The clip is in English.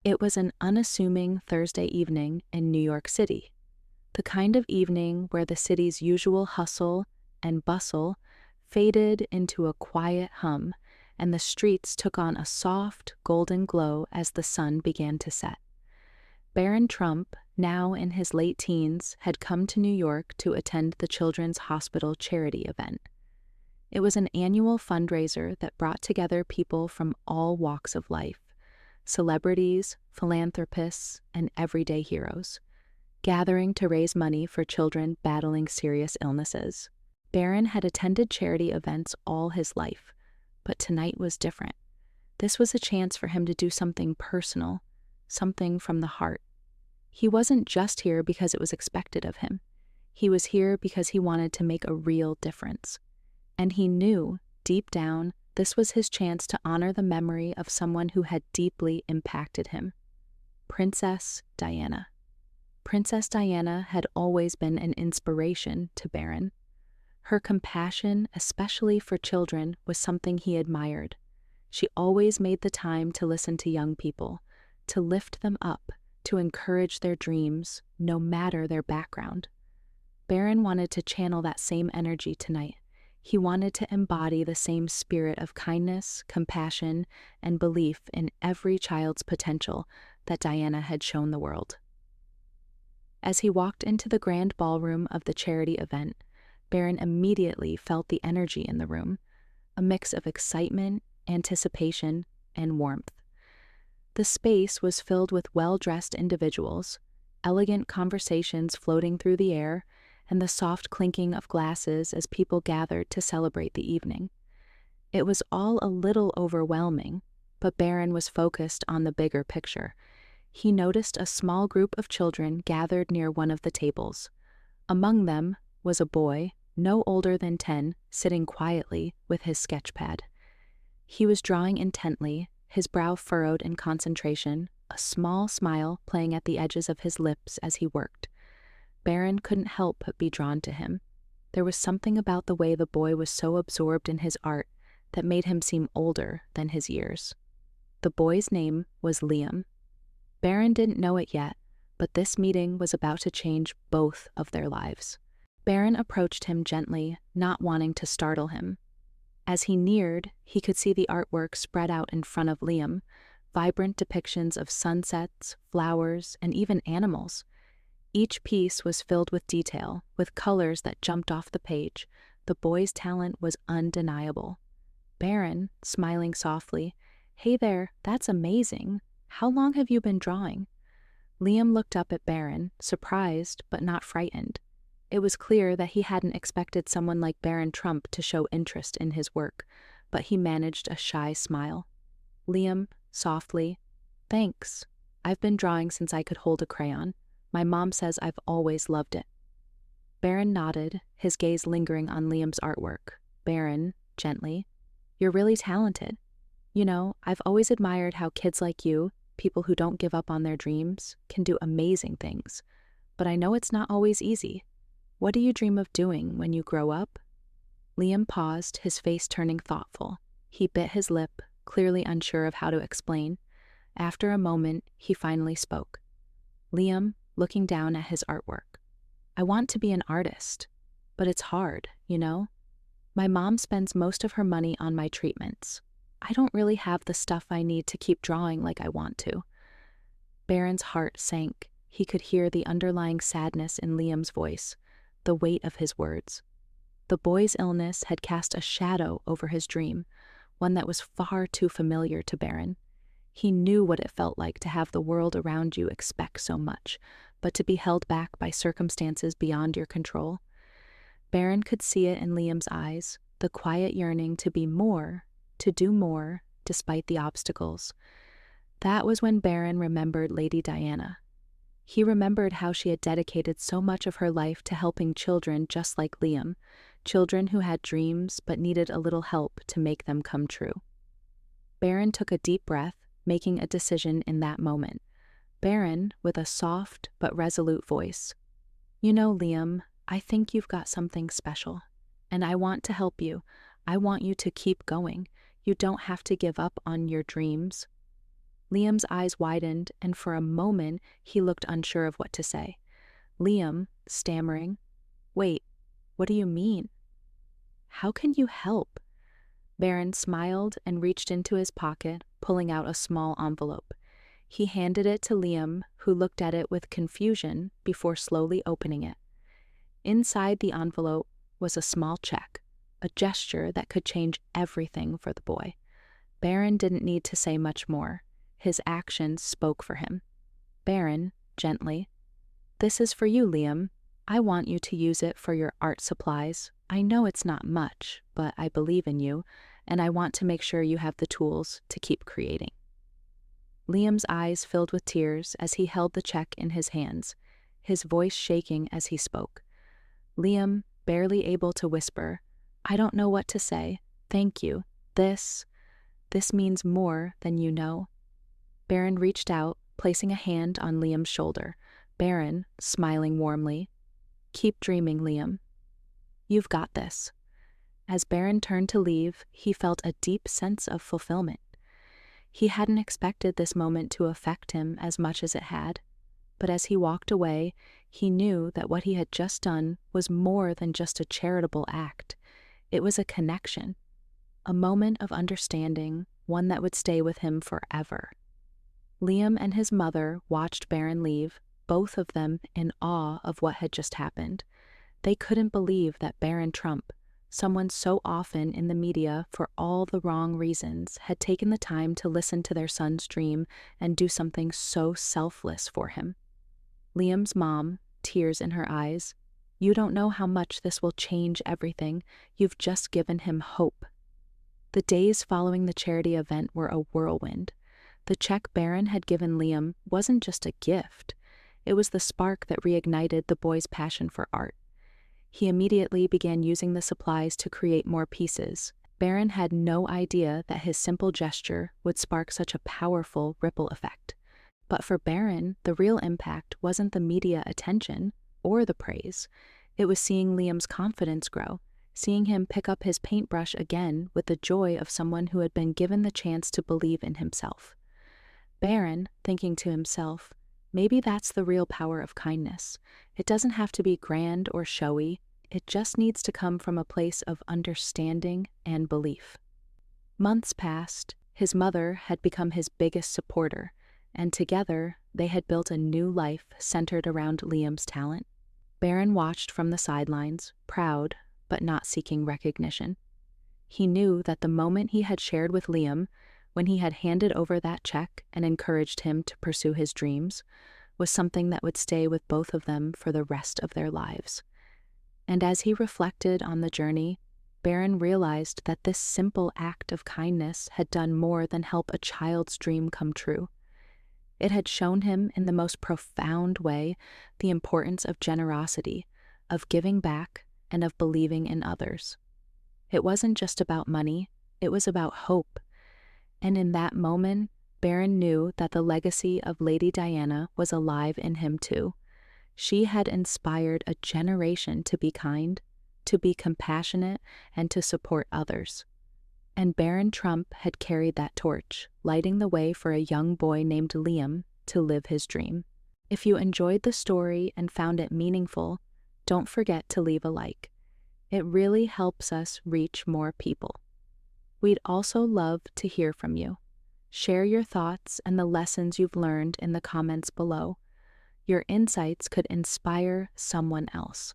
It was an unassuming Thursday evening in New York City, the kind of evening where the city's usual hustle and bustle faded into a quiet hum, and the streets took on a soft, golden glow as the sun began to set. Barron Trump, now in his late teens, had come to New York to attend the Children's Hospital charity event. It was an annual fundraiser that brought together people from all walks of life: celebrities, philanthropists, and everyday heroes, gathering to raise money for children battling serious illnesses. Barron had attended charity events all his life, but tonight was different. This was a chance for him to do something personal, something from the heart. He wasn't just here because it was expected of him. He was here because he wanted to make a real difference. And he knew, deep down, this was his chance to honor the memory of someone who had deeply impacted him: Princess Diana. Princess Diana had always been an inspiration to Barron. Her compassion, especially for children, was something he admired. She always made the time to listen to young people, to lift them up, to encourage their dreams, no matter their background. Barron wanted to channel that same energy tonight. He wanted to embody the same spirit of kindness, compassion, and belief in every child's potential that Diana had shown the world. As he walked into the grand ballroom of the charity event, Barron immediately felt the energy in the room, a mix of excitement, anticipation, and warmth. The space was filled with well-dressed individuals, elegant conversations floating through the air, and the soft clinking of glasses as people gathered to celebrate the evening. It was all a little overwhelming, but Barron was focused on the bigger picture. He noticed a small group of children gathered near one of the tables. Among them was a boy, no older than 10, sitting quietly with his sketchpad. He was drawing intently, his brow furrowed in concentration, a small smile playing at the edges of his lips as he worked. Barron couldn't help but be drawn to him. There was something about the way the boy was so absorbed in his art that made him seem older than his years. The boy's name was Liam. Barron didn't know it yet, but this meeting was about to change both of their lives. Barron approached him gently, not wanting to startle him. As he neared, he could see the artwork spread out in front of Liam, vibrant depictions of sunsets, flowers, and even animals. Each piece was filled with detail, with colors that jumped off the page. The boy's talent was undeniable. Barron, smiling softly, "Hey there, that's amazing. How long have you been drawing?" Liam looked up at Barron, surprised but not frightened. It was clear that he hadn't expected someone like Barron Trump to show interest in his work, but he managed a shy smile. Liam, softly, "Thanks. I've been drawing since I could hold a crayon. My mom says I've always loved it." Barron nodded, his gaze lingering on Liam's artwork. "Barron," gently, "you're really talented. You know, I've always admired how kids like you, people who don't give up on their dreams, can do amazing things. But I know it's not always easy. What do you dream of doing when you grow up?" Liam paused, his face turning thoughtful. He bit his lip, clearly unsure of how to explain. After a moment, he finally spoke. "Liam," looking down at his artwork, "I want to be an artist, but it's hard, you know? My mom spends most of her money on my treatments. I don't really have the stuff I need to keep drawing like I want to." Barron's heart sank. He could hear the underlying sadness in Liam's voice, the weight of his words. The boy's illness had cast a shadow over his dream, one that was far too familiar to Barron. He knew what it felt like to have the world around you expect so much, but to be held back by circumstances beyond your control. Barron could see it in Liam's eyes, the quiet yearning to be more, to do more, despite the obstacles. That was when Barron remembered Lady Diana. He remembered how she had dedicated so much of her life to helping children just like Liam, children who had dreams but needed a little help to make them come true. Barron took a deep breath, making a decision in that moment. Barron, with a soft but resolute voice, "You know, Liam, I think you've got something special, and I want to help you. I want you to keep going. You don't have to give up on your dreams." Liam's eyes widened, and for a moment he looked unsure of what to say. Liam, stammering, "Wait, what do you mean? How can you help?" Barron smiled and reached into his pocket, pulling out a small envelope. He handed it to Liam, who looked at it with confusion before slowly opening it. Inside the envelope was a small check, a gesture that could change everything for the boy. Barron didn't need to say much more. His actions spoke for him. Barron, gently, "This is for you, Liam. I want you to use it for your art supplies. I know it's not much, but I believe in you, and I want to make sure you have the tools to keep creating." Liam's eyes filled with tears as he held the check in his hands, his voice shaking as he spoke. Liam, barely able to whisper, "I don't know what to say. Thank you. This means more than you know." Barron reached out, placing a hand on Liam's shoulder. Barron, smiling warmly, "Keep dreaming, Liam. You've got this." As Barron turned to leave, he felt a deep sense of fulfillment. He hadn't expected this moment to affect him as much as it had, but as he walked away, he knew that what he had just done was more than just a charitable act. It was a connection, a moment of understanding, one that would stay with him forever. Liam and his mother watched Barron leave, both of them in awe of what had just happened. They couldn't believe that Barron Trump, someone so often in the media for all the wrong reasons, had taken the time to listen to their son's dream and do something so selfless for him. Liam's mom, tears in her eyes, "You don't know how much this will change everything. You've just given him hope." The days following the charity event were a whirlwind. The check Barron had given Liam wasn't just a gift. It was the spark that reignited the boy's passion for art. He immediately began using the supplies to create more pieces. Barron had no idea that his simple gesture would spark such a powerful ripple effect. But for Barron, the real impact wasn't the media attention or the praise. It was seeing Liam's confidence grow, seeing him pick up his paintbrush again with the joy of someone who had been given the chance to believe in himself. Barron, thinking to himself, maybe that's the real power of kindness. It doesn't have to be grand or showy. It just needs to come from a place of understanding and belief. Months passed. His mother had become his biggest supporter, and together they had built a new life centered around Liam's talent. Barron watched from the sidelines, proud but not seeking recognition. He knew that the moment he had shared with Liam, when he had handed over that check and encouraged him to pursue his dreams, was something that would stay with both of them for the rest of their lives. And as he reflected on the journey, Barron realized that this simple act of kindness had done more than help a child's dream come true. It had shown him in the most profound way the importance of generosity, of giving back, and of believing in others. It wasn't just about money, it was about hope. And in that moment, Barron knew that the legacy of Lady Diana was alive in him too. She had inspired a generation to be kind, to be compassionate, and to support others. And Barron Trump had carried that torch, lighting the way for a young boy named Liam to live his dream. If you enjoyed the story and found it meaningful, don't forget to leave a like. It really helps us reach more people. We'd also love to hear from you. Share your thoughts and the lessons you've learned in the comments below. Your insights could inspire someone else.